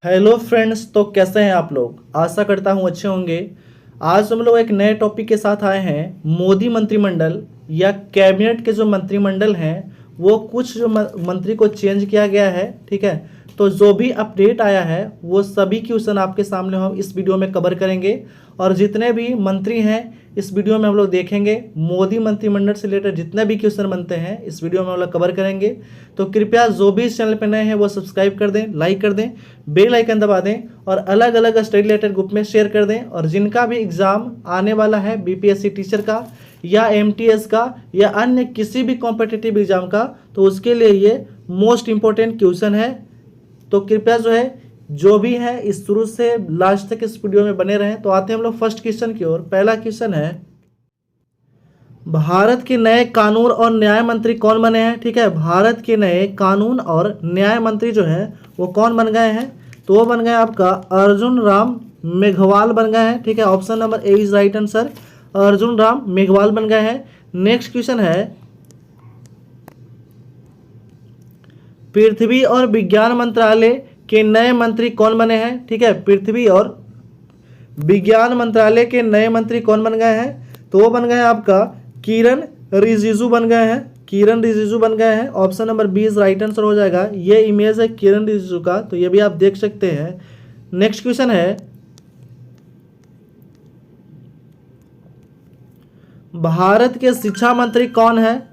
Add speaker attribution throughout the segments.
Speaker 1: Hello friends, तो कैसे हैं आप लोग। आशा करता हूं अच्छे होंगे। आज हम लोग एक नए टॉपिक के साथ आए हैं। मोदी मंत्रिमंडल या कैबिनेट के जो मंत्रिमंडल हैं वो कुछ जो मंत्री को चेंज किया गया है, ठीक है। तो जो भी अपडेट आया है वो सभी क्वेश्चन आपके सामने हम इस वीडियो में कवर करेंगे और जितने भी मंत्री हैं इस वीडियो में हम लोग देखेंगे। मोदी मंत्रिमंडल से रिलेटेड जितने भी क्वेश्चन बनते हैं इस वीडियो में हम लोग कवर करेंगे। तो कृपया जो भी इस चैनल पर नए हैं वो सब्सक्राइब कर दें, लाइक कर दें, बेल आइकन दबा दें और अलग अलग स्टडी रिलेटेड ग्रुप में शेयर कर दें। और जिनका भी एग्जाम आने वाला है बीपीएससी टीचर का या एमटीएस का या अन्य किसी भी कॉम्पिटिटिव एग्जाम का, तो उसके लिए ये मोस्ट इंपॉर्टेंट क्वेश्चन है। तो कृपया जो भी है इस शुरू से लास्ट तक इस वीडियो में बने रहें। तो आते हैं हम लोग फर्स्ट क्वेश्चन की ओर। पहला क्वेश्चन है, भारत के नए कानून और न्याय मंत्री कौन बने हैं, ठीक है। भारत के नए कानून और न्याय मंत्री जो हैं वो कौन बन गए हैं, तो वो बन गए आपका अर्जुन राम मेघवाल बन गए हैं, ठीक है। Option number A is right answer, Arjun Ram Meghwal बन गए हैं। नेक्स्ट क्वेश्चन है, पृथ्वी और विज्ञान मंत्रालय के नए मंत्री कौन बने हैं, ठीक है। पृथ्वी और विज्ञान मंत्रालय के नए मंत्री कौन बन गए हैं, तो वो बन गए हैं आपका किरण रिजिजू बन गए हैं, किरण रिजिजू बन गए हैं। Option number B is right answer हो जाएगा। ये इमेज है किरण रिजिजू का, तो ये भी आप देख सकते हैं। नेक्स्ट क्वेश्चन है, भारत के शिक्षा मंत्री कौन है।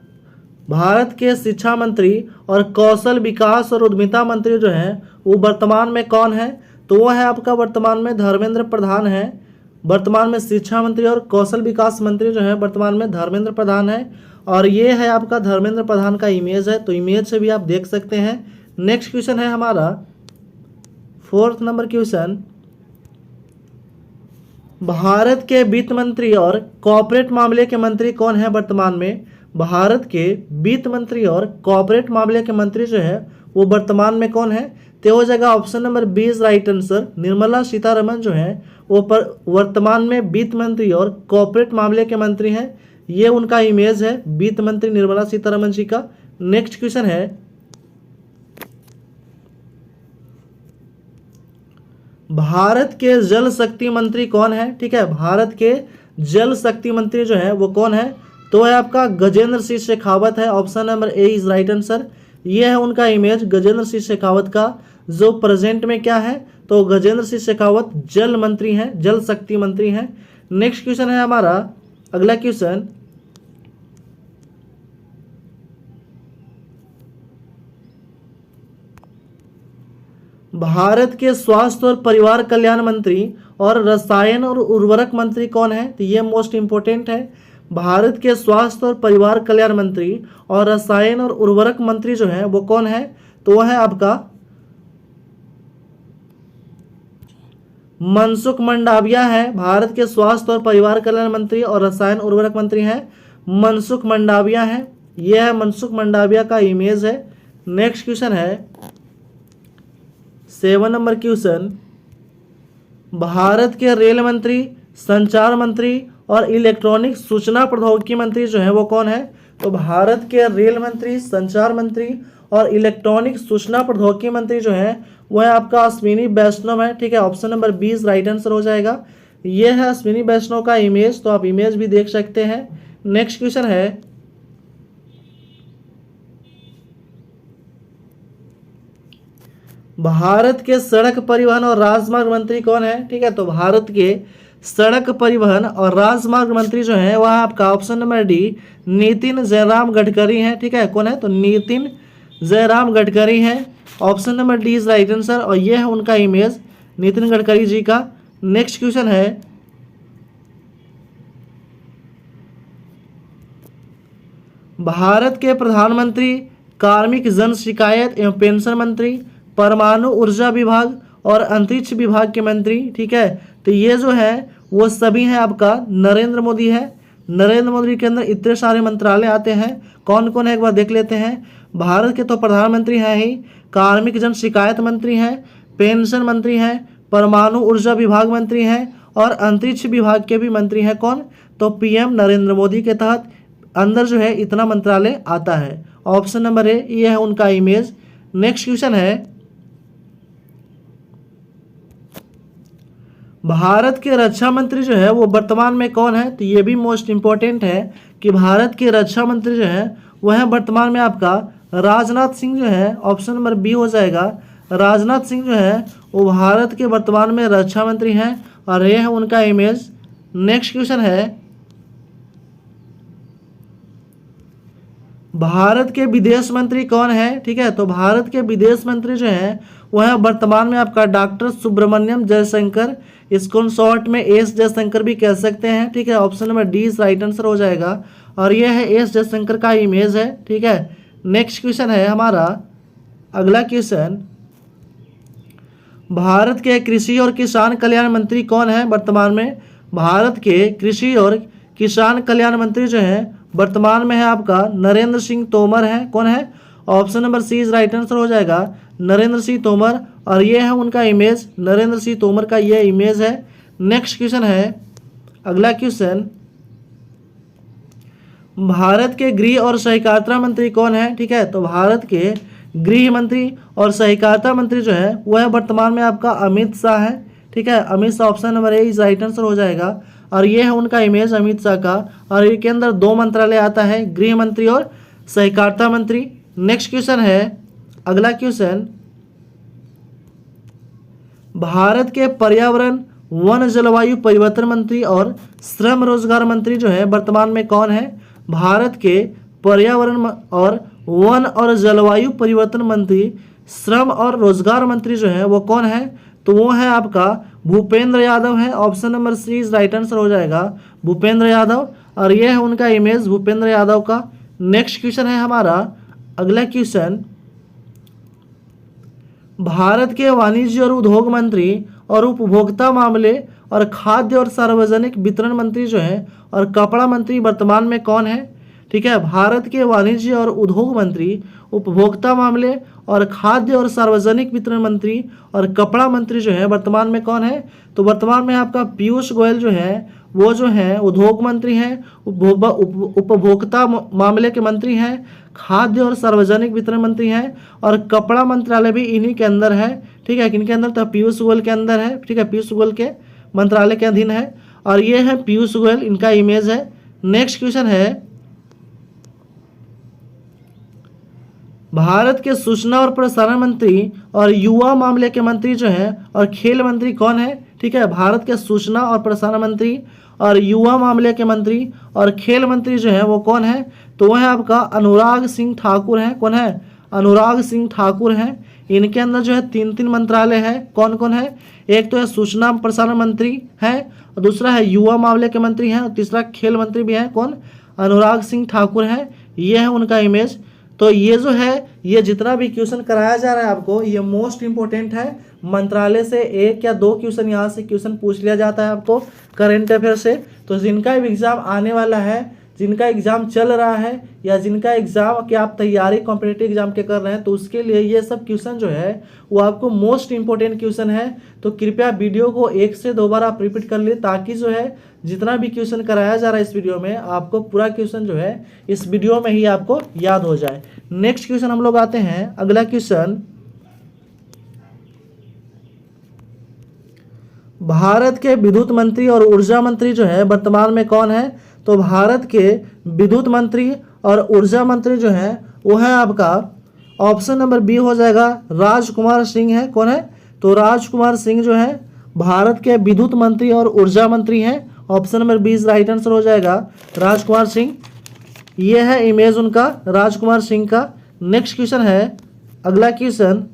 Speaker 1: भारत के शिक्षा मंत्री और कौशल विकास और उद्यमिता मंत्री जो हैं वो वर्तमान में कौन है, तो वो है आपका वर्तमान में धर्मेंद्र प्रधान है। वर्तमान में शिक्षा मंत्री और कौशल विकास मंत्री जो है वर्तमान में धर्मेंद्र प्रधान है। और ये है आपका धर्मेंद्र प्रधान का इमेज है, तो इमेज से भी आप देख सकते हैं। नेक्स्ट क्वेश्चन है हमारा फोर्थ नंबर क्वेश्चन, भारत के वित्त मंत्री और कॉर्पोरेट मामले के मंत्री कौन है वर्तमान में। भारत के वित्त मंत्री और कॉर्पोरेट मामले के मंत्री जो है वो वर्तमान में कौन है, तो हो जाएगा option number B is right answer, Nirmala Sitharaman जो है वो वर्तमान में वित्त मंत्री और कॉर्पोरेट मामले के मंत्री हैं। ये उनका इमेज है वित्त मंत्री निर्मला सीतारमण जी का। नेक्स्ट क्वेश्चन है, भारत के जल शक्ति मंत्री कौन है, ठीक है। भारत के जल शक्ति मंत्री जो है वो कौन है, तो है आपका गजेंद्र सिंह शेखावत है। Option number A is right answer. ये है उनका इमेज गजेंद्र सिंह शेखावत का, जो प्रेजेंट में क्या है, तो गजेंद्र सिंह शेखावत जल मंत्री हैं, जल शक्ति मंत्री हैं। नेक्स्ट क्वेश्चन है हमारा अगला क्वेश्चन, भारत के स्वास्थ्य और परिवार कल्याण मंत्री और रसायन और उर्वरक मंत्री कौन है, तो ये मोस्ट इंपोर्टेंट है। भारत के स्वास्थ्य और परिवार कल्याण मंत्री और रसायन और उर्वरक मंत्री जो है वो कौन है, तो वह है आपका मनसुख मंडाविया है। भारत के स्वास्थ्य और परिवार कल्याण मंत्री और रसायन उर्वरक मंत्री हैं मनसुख मंडाविया है। यह है मनसुख मंडाविया का इमेज है। नेक्स्ट क्वेश्चन है 7 नंबर क्वेश्चन, भारत के रेल मंत्री, संचार मंत्री और इलेक्ट्रॉनिक सूचना प्रौद्योगिकी मंत्री जो है वो कौन है, तो भारत के रेल मंत्री, संचार मंत्री और इलेक्ट्रॉनिक सूचना प्रौद्योगिकी मंत्री जो है वो है आपका अश्विनी वैष्णव है, ठीक है। Option number B is right answer हो जाएगा। ये है अश्विनी वैष्णव का इमेज, तो आप इमेज भी देख सकते हैं। नेक्स्ट क्वेश्चन है, भारत के सड़क परिवहन और राजमार्ग मंत्री कौन है, ठीक है। तो भारत के सड़क परिवहन और राजमार्ग मंत्री जो है वह आपका option number D Nitin Jairam Gadkari हैं, ठीक है। कौन है, तो नितिन जयराम गडकरी हैं। Option number D is right answer और ये है उनका इमेज नितिन गडकरी जी का। नेक्स्ट क्वेश्चन है, भारत के प्रधानमंत्री, कार्मिक जन शिकायत एवं पेंशन मंत्री, परमाणु ऊर्जा विभाग और अंतरिक्ष विभाग के मंत्री, ठीक है। तो ये जो है वो सभी हैं आपका नरेंद्र मोदी है। नरेंद्र मोदी के अंदर इतने सारे मंत्रालय आते हैं, कौन कौन है एक बार देख लेते हैं। भारत के तो प्रधानमंत्री हैं ही, कार्मिक जन शिकायत मंत्री हैं, पेंशन मंत्री हैं, परमाणु ऊर्जा विभाग मंत्री हैं और अंतरिक्ष विभाग के भी मंत्री हैं कौन, तो पीएम नरेंद्र मोदी के तहत अंदर जो है इतना मंत्रालय आता है। ऑप्शन नंबर ए ये है उनका इमेज। नेक्स्ट क्वेश्चन है, भारत के रक्षा मंत्री जो है वो वर्तमान में कौन है, तो ये भी मोस्ट इंपॉर्टेंट है कि भारत के रक्षा मंत्री जो है वह है वर्तमान में आपका राजनाथ सिंह जो है। ऑप्शन नंबर बी हो जाएगा। राजनाथ सिंह जो है वो भारत के वर्तमान में रक्षा मंत्री हैं और ये है उनका इमेज। नेक्स्ट क्वेश्चन है, भारत के विदेश मंत्री कौन है, ठीक है, तो भारत के विदेश मंत्री जो है वह है वर्तमान में आपका डॉक्टर सुब्रमण्यम जयशंकर, इसको शॉर्ट में एस जयशंकर भी कह सकते हैं, ठीक है। ऑप्शन नंबर डी इस राइट आंसर हो जाएगा और यह है एस जयशंकर का इमेज है, ठीक है। नेक्स्ट क्वेश्चन है हमारा अगला क्वेश्चन, भारत के कृषि और किसान कल्याण मंत्री कौन है वर्तमान में, भारत के कृषि और किसान कल्याण मंत्री जो है वर्तमान में है आपका नरेंद्र सिंह तोमर है। कौन है, option number C is right answer हो जाएगा, नरेंद्र सिंह तोमर और ये है उनका इमेज, नरेंद्र सिंह तोमर का ये इमेज है। नेक्स्ट क्वेश्चन है अगला क्वेश्चन, भारत के गृह और सहकारिता मंत्री कौन है, ठीक है, तो भारत के गृह मंत्री और सहकारिता मंत्री जो है वह वर्तमान में आपका अमित शाह है, ठीक है। Amit Shah option number A is right answer हो जाएगा और ये है उनका इमेज अमित शाह का और इसके अंदर दो मंत्रालय आता है, गृह मंत्री और सहकारिता मंत्री। नेक्स्ट क्वेश्चन है अगला क्वेश्चन, भारत के पर्यावरण वन जलवायु परिवर्तन मंत्री और श्रम रोजगार मंत्री जो है वर्तमान में कौन है, भारत के पर्यावरण और वन और जलवायु परिवर्तन मंत्री श्रम और रोजगार मंत्री जो है वो कौन है, तो वो है आपका भूपेंद्र यादव है। Option number C is right answer हो जाएगा, भूपेंद्र यादव और ये है उनका इमेज भूपेंद्र यादव का। नेक्स्ट क्वेश्चन है हमारा अगला क्वेश्चन, भारत के वाणिज्य और उद्योग मंत्री और उपभोक्ता मामले और खाद्य और सार्वजनिक वितरण मंत्री जो है और कपड़ा मंत्री वर्तमान में कौन है, ठीक है। भारत के वाणिज्य और उद्योग मंत्री, उपभोक्ता मामले और खाद्य और सार्वजनिक वितरण मंत्री और कपड़ा मंत्री जो है वर्तमान में कौन है, तो वर्तमान में आपका पीयूष गोयल जो है वो जो है उद्योग मंत्री हैं, उपभोक्ता मामले के मंत्री हैं, खाद्य और सार्वजनिक वितरण मंत्री हैं और कपड़ा मंत्रालय भी इन्हीं के अंदर है, ठीक है। किनके अंदर, तो पीयूष गोयल के अंदर है, ठीक है, पीयूष गोयल के मंत्रालय के अधीन है और ये है पीयूष गोयल, इनका इमेज है। नेक्स्ट क्वेश्चन है, भारत के सूचना और प्रसारण मंत्री और युवा मामले के मंत्री जो हैं और खेल मंत्री कौन है, ठीक है। भारत के सूचना और प्रसारण मंत्री और युवा मामले के मंत्री और खेल मंत्री जो है वो कौन है, तो वह है आपका अनुराग सिंह ठाकुर है। कौन है, अनुराग सिंह ठाकुर हैं। इनके अंदर जो है तीन तीन मंत्रालय है। कौन कौन है, एक तो है सूचना प्रसारण मंत्री है और दूसरा है युवा मामले के मंत्री हैं और तीसरा खेल मंत्री भी है। कौन, अनुराग सिंह ठाकुर हैं। ये है उनका इमेज। तो ये जो है ये जितना भी क्वेश्चन कराया जा रहा है आपको ये मोस्ट इंपॉर्टेंट है। मंत्रालय से एक या दो क्वेश्चन यहाँ से क्वेश्चन पूछ लिया जाता है आपको करंट अफेयर से। तो जिनका एग्जाम आने वाला है, जिनका एग्जाम चल रहा है या जिनका एग्जाम की आप तैयारी कॉम्पिटिटिव एग्जाम के कर रहे हैं तो उसके लिए ये सब क्वेश्चन जो है वो आपको मोस्ट इंपॉर्टेंट क्वेश्चन है। तो कृपया वीडियो को एक से दो बार आप रिपीट कर लिए ताकि जो है जितना भी क्वेश्चन कराया जा रहा है इस वीडियो में आपको पूरा क्वेश्चन जो है इस वीडियो में ही आपको याद हो जाए। नेक्स्ट क्वेश्चन हम लोग आते हैं अगला क्वेश्चन, भारत के विद्युत मंत्री और ऊर्जा मंत्री जो है वर्तमान में कौन है, तो भारत के विद्युत मंत्री और ऊर्जा मंत्री जो है वो है आपका ऑप्शन नंबर बी हो जाएगा, राजकुमार सिंह है। कौन है, तो राजकुमार सिंह जो है भारत के विद्युत मंत्री और ऊर्जा मंत्री हैं। Option number B right answer हो जाएगा, राजकुमार सिंह। ये है इमेज उनका राजकुमार सिंह का। नेक्स्ट क्वेश्चन है अगला क्वेश्चन,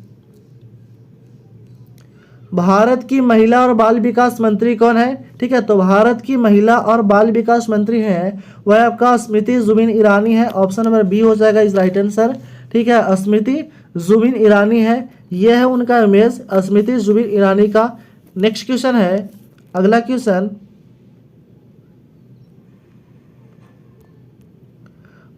Speaker 1: भारत की महिला और बाल विकास मंत्री कौन है, ठीक है। तो भारत की महिला और बाल विकास मंत्री हैं वह आपका स्मृति जुबिन ईरानी है। ऑप्शन नंबर बी हो जाएगा इस राइट आंसर, ठीक है, स्मृति जुबिन ईरानी है। यह है उनका इमेज स्मृति जुबिन ईरानी का। नेक्स्ट क्वेश्चन है अगला क्वेश्चन,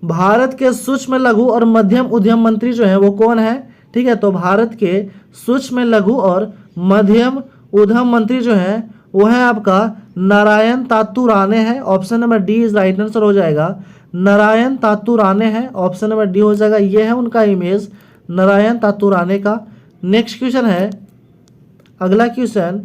Speaker 1: भारत के सूक्ष्म लघु और मध्यम उद्यम मंत्री जो है वो कौन है, ठीक है। तो भारत के सूक्ष्म लघु और मध्यम उद्यम मंत्री जो हैं वो है आपका नारायण तातू राणे है। Option number D is right answer हो जाएगा। नारायण तातू राणे है, ऑप्शन नंबर डी हो जाएगा। ये है उनका इमेज नारायण तातू राणे का। नेक्स्ट क्वेश्चन है, अगला क्वेश्चन,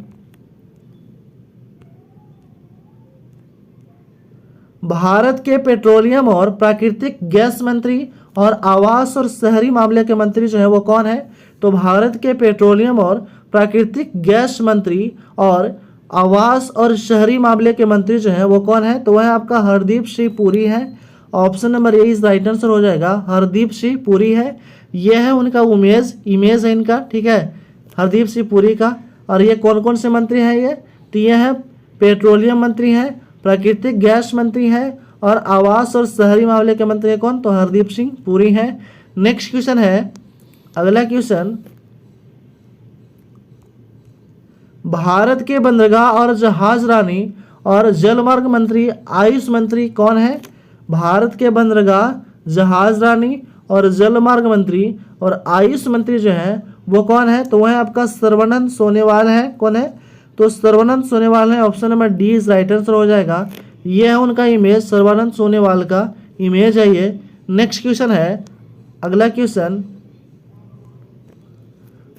Speaker 1: भारत के पेट्रोलियम और प्राकृतिक गैस मंत्री और आवास और शहरी मामले के मंत्री जो है वो कौन है? तो भारत के पेट्रोलियम और प्राकृतिक गैस मंत्री और आवास और शहरी मामले के मंत्री जो है वो कौन है? तो वह आपका हरदीप सिंह पुरी है। Option number A is right answer हो जाएगा। हरदीप सिंह पुरी है, यह है उनका इमेज है इनका, ठीक है, हरदीप सिंह पुरी का। और ये कौन कौन से मंत्री हैं ये? तो ये है पेट्रोलियम मंत्री हैं, प्राकृतिक गैस मंत्री हैं और आवास और शहरी मामले के मंत्री हैं कौन? तो हरदीप सिंह पुरी हैं। नेक्स्ट क्वेश्चन है, अगला क्वेश्चन, भारत के बंदरगाह और जहाज रानी और जलमार्ग मंत्री आयुष मंत्री कौन है? भारत के बंदरगाह, जहाज रानी और जलमार्ग मंत्री और आयुष मंत्री जो है वो कौन है? तो वह आपका सर्बानंद सोनोवाल है। कौन है? तो सर्बानंद सोनोवाल है। Option number D is right answer हो जाएगा। ये है उनका इमेज, सर्बानंद सोनोवाल का इमेज है ये। नेक्स्ट क्वेश्चन है, अगला क्वेश्चन,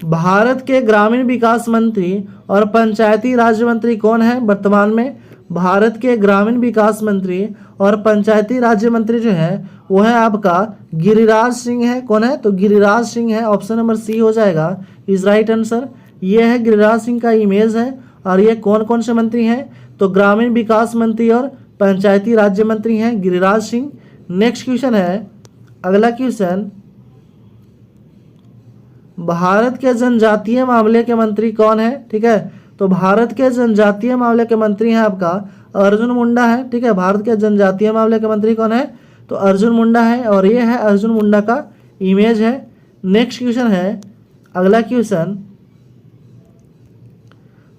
Speaker 1: भारत के ग्रामीण विकास मंत्री और पंचायती राज मंत्री कौन है वर्तमान में? भारत के ग्रामीण विकास मंत्री और पंचायती राज्य मंत्री जो है वो है आपका गिरिराज सिंह है। कौन है? तो गिरिराज सिंह है। ऑप्शन नंबर सी हो जाएगा इज राइट आंसर। ये है गिरिराज सिंह का इमेज है। और ये कौन कौन से मंत्री हैं? तो ग्रामीण विकास मंत्री और पंचायती राज्य मंत्री हैं गिरिराज सिंह। नेक्स्ट क्वेश्चन है, अगला क्वेश्चन, भारत के जनजातीय मामले के मंत्री कौन है? ठीक है, तो भारत के जनजातीय मामले के मंत्री हैं आपका अर्जुन मुंडा है। ठीक है, भारत के जनजातीय मामले के मंत्री कौन है? तो अर्जुन मुंडा है। और ये है अर्जुन मुंडा का इमेज है। नेक्स्ट क्वेश्चन है, अगला क्वेश्चन,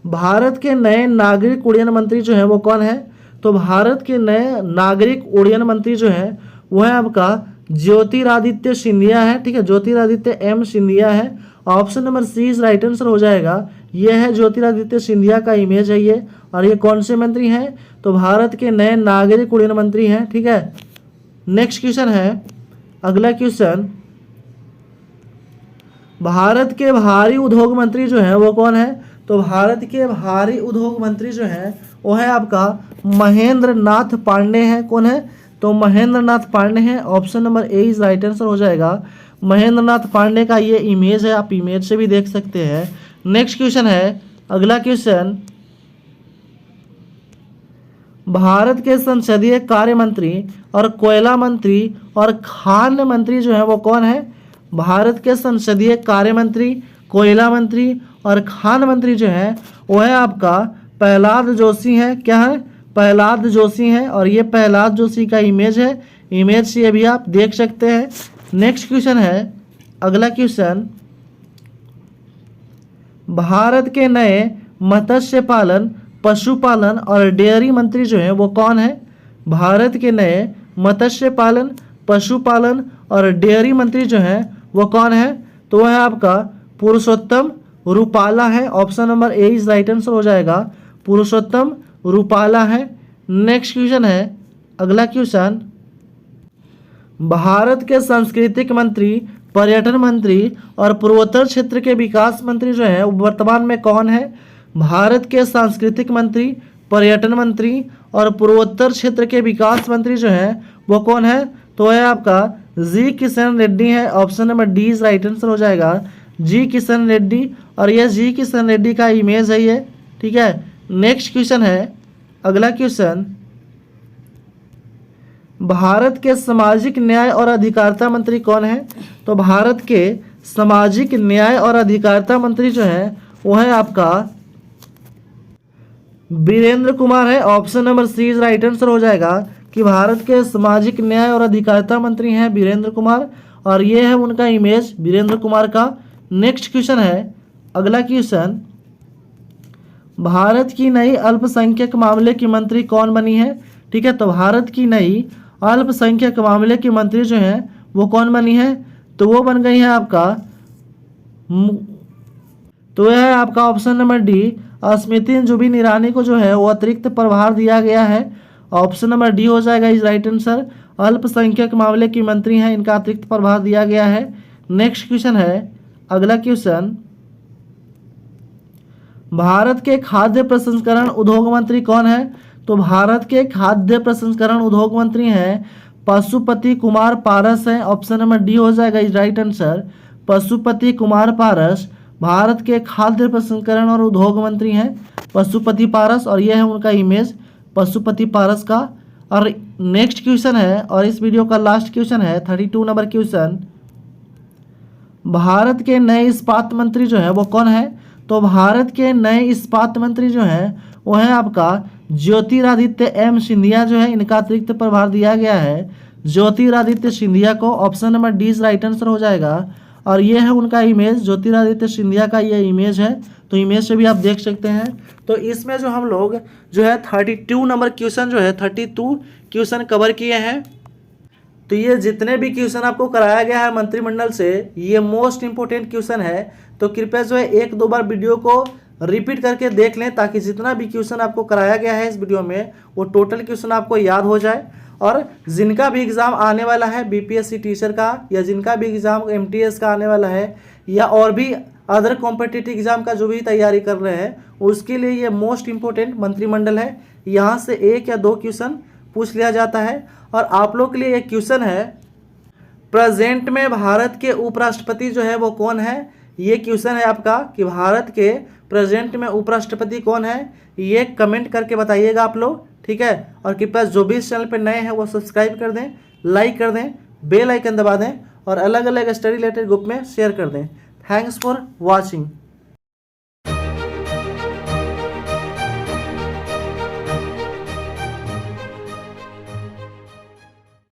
Speaker 1: भारत के नए नागरिक उड्डयन मंत्री जो है वो कौन है? तो भारत के नए नागरिक उड्डयन मंत्री जो है वो है आपका ज्योतिरादित्य सिंधिया है। ठीक है, ज्योतिरादित्य एम सिंधिया है। Option number C is right answer हो जाएगा। यह है ज्योतिरादित्य सिंधिया का इमेज है ये। और ये कौन से मंत्री हैं? तो भारत के नए नागरिक उड्डयन मंत्री हैं। ठीक है, नेक्स्ट क्वेश्चन है, अगला क्वेश्चन, भारत के भारी उद्योग मंत्री जो है वो कौन है? तो भारत के भारी उद्योग मंत्री जो है वो है आपका महेंद्र नाथ पांडे है। कौन है? तो महेंद्र नाथ पांडे हैं। Option number A is right answer हो जाएगा। महेंद्र नाथ पांडे का ये इमेज है, आप इमेज से भी देख सकते हैं। नेक्स्ट क्वेश्चन है, अगला क्वेश्चन, भारत के संसदीय कार्य मंत्री और कोयला मंत्री और खान मंत्री जो है वो कौन है? भारत के संसदीय कार्य मंत्री, कोयला मंत्री और खान मंत्री जो है वो है आपका प्रहलाद जोशी है। क्या है? प्रहलाद जोशी है। और ये प्रहलाद जोशी का इमेज है, इमेज से भी आप देख सकते हैं। नेक्स्ट क्वेश्चन है, अगला क्वेश्चन, भारत के नए मत्स्य पालन, पशुपालन और डेयरी मंत्री जो है वो कौन है? भारत के नए मत्स्य पालन, पशुपालन और डेयरी मंत्री जो है वो कौन है? तो वह है आपका पुरुषोत्तम रूपाला है। Option number A is right answer हो जाएगा। पुरुषोत्तम रूपाला है। नेक्स्ट क्वेश्चन है, अगला क्वेश्चन, भारत के सांस्कृतिक मंत्री, पर्यटन मंत्री और पूर्वोत्तर क्षेत्र के विकास मंत्री जो है वर्तमान में कौन है? भारत के सांस्कृतिक मंत्री, पर्यटन मंत्री और पूर्वोत्तर क्षेत्र के विकास मंत्री जो है वो कौन है? तो है आपका जी किशन रेड्डी है। Option number D is right answer हो जाएगा। जी किशन रेड्डी। और यह जी किशन रेड्डी का इमेज है ये। ठीक है, नेक्स्ट क्वेश्चन है, अगला क्वेश्चन, भारत के सामाजिक न्याय और अधिकारिता मंत्री कौन है? तो भारत के सामाजिक न्याय और अधिकारिता मंत्री जो है वो है आपका वीरेंद्र कुमार है। Option number C is right answer हो जाएगा कि भारत के सामाजिक न्याय और अधिकारिता मंत्री हैं वीरेंद्र कुमार। और ये है उनका इमेज वीरेंद्र कुमार का। नेक्स्ट क्वेश्चन है, अगला क्वेश्चन, भारत की नई अल्पसंख्यक मामले की मंत्री कौन बनी है? ठीक है, तो भारत की नई अल्पसंख्यक मामले की मंत्री जो है वो कौन बनी है? तो वो बन गई है आपका, तो यह है आपका option number D Smriti Zubin Irani को जो है वो अतिरिक्त प्रभार दिया गया है। ऑप्शन नंबर डी हो जाएगा इज राइट आंसर। अल्पसंख्यक मामले की मंत्री हैं, इनका अतिरिक्त प्रभार दिया गया है। नेक्स्ट क्वेश्चन है, अगला क्वेश्चन, भारत के खाद्य प्रसंस्करण उद्योग मंत्री कौन है? तो भारत के खाद्य प्रसंस्करण उद्योग मंत्री हैं पशुपति कुमार पारस हैं। ऑप्शन नंबर डी हो जाएगा is right answer. Pashupati Kumar Paras Bharat के खाद्य प्रसंस्करण और उद्योग मंत्री हैं पशुपति पारस, और यह है उनका इमेज पशुपति पारस का। और नेक्स्ट क्वेश्चन है, और इस वीडियो का लास्ट क्वेश्चन है 32 नंबर क्वेश्चन, भारत के नए इस्पात मंत्री जो है वो कौन है? तो भारत के नए इस्पात मंत्री जो हैं वो है आपका ज्योतिरादित्य एम सिंधिया जो है, इनका अतिरिक्त प्रभार दिया गया है ज्योतिरादित्य सिंधिया को। Option number D is right answer हो जाएगा। और ये है उनका इमेज, ज्योतिरादित्य सिंधिया का ये इमेज है, तो इमेज से भी आप देख सकते हैं। तो इसमें जो हम लोग जो है 32 नंबर क्वेश्चन जो है 32 क्वेश्चन कवर किए हैं। तो ये जितने भी क्वेश्चन आपको कराया गया है मंत्रिमंडल से, ये मोस्ट इंपोर्टेंट क्वेश्चन है। तो कृपया जो है 1-2 बार वीडियो को रिपीट करके देख लें, ताकि जितना भी क्वेश्चन आपको कराया गया है इस वीडियो में वो टोटल क्वेश्चन आपको याद हो जाए। और जिनका भी एग्ज़ाम आने वाला है बीपीएससी टीचर का, या जिनका भी एग्ज़ाम एमटीएस का आने वाला है, या और भी अदर कॉम्पिटिटिव एग्ज़ाम का जो भी तैयारी कर रहे हैं, उसके लिए ये मोस्ट इंपोर्टेंट मंत्रिमंडल है। यहाँ से 1 या 2 क्वेश्चन पूछ लिया जाता है। और आप लोग के लिए एक क्वेश्चन है, प्रेजेंट में भारत के उपराष्ट्रपति जो है वो कौन है? ये क्वेश्चन है आपका कि भारत के प्रेजेंट में उपराष्ट्रपति कौन है, ये कमेंट करके बताइएगा आप लोग, ठीक है। और कृपया जो भी इस चैनल पर नए हैं वो सब्सक्राइब कर दें, लाइक कर दें, बेल आइकन दबा दें, और अलग अलग स्टडी रिलेटेड ग्रुप में शेयर कर दें। Thanks for watching.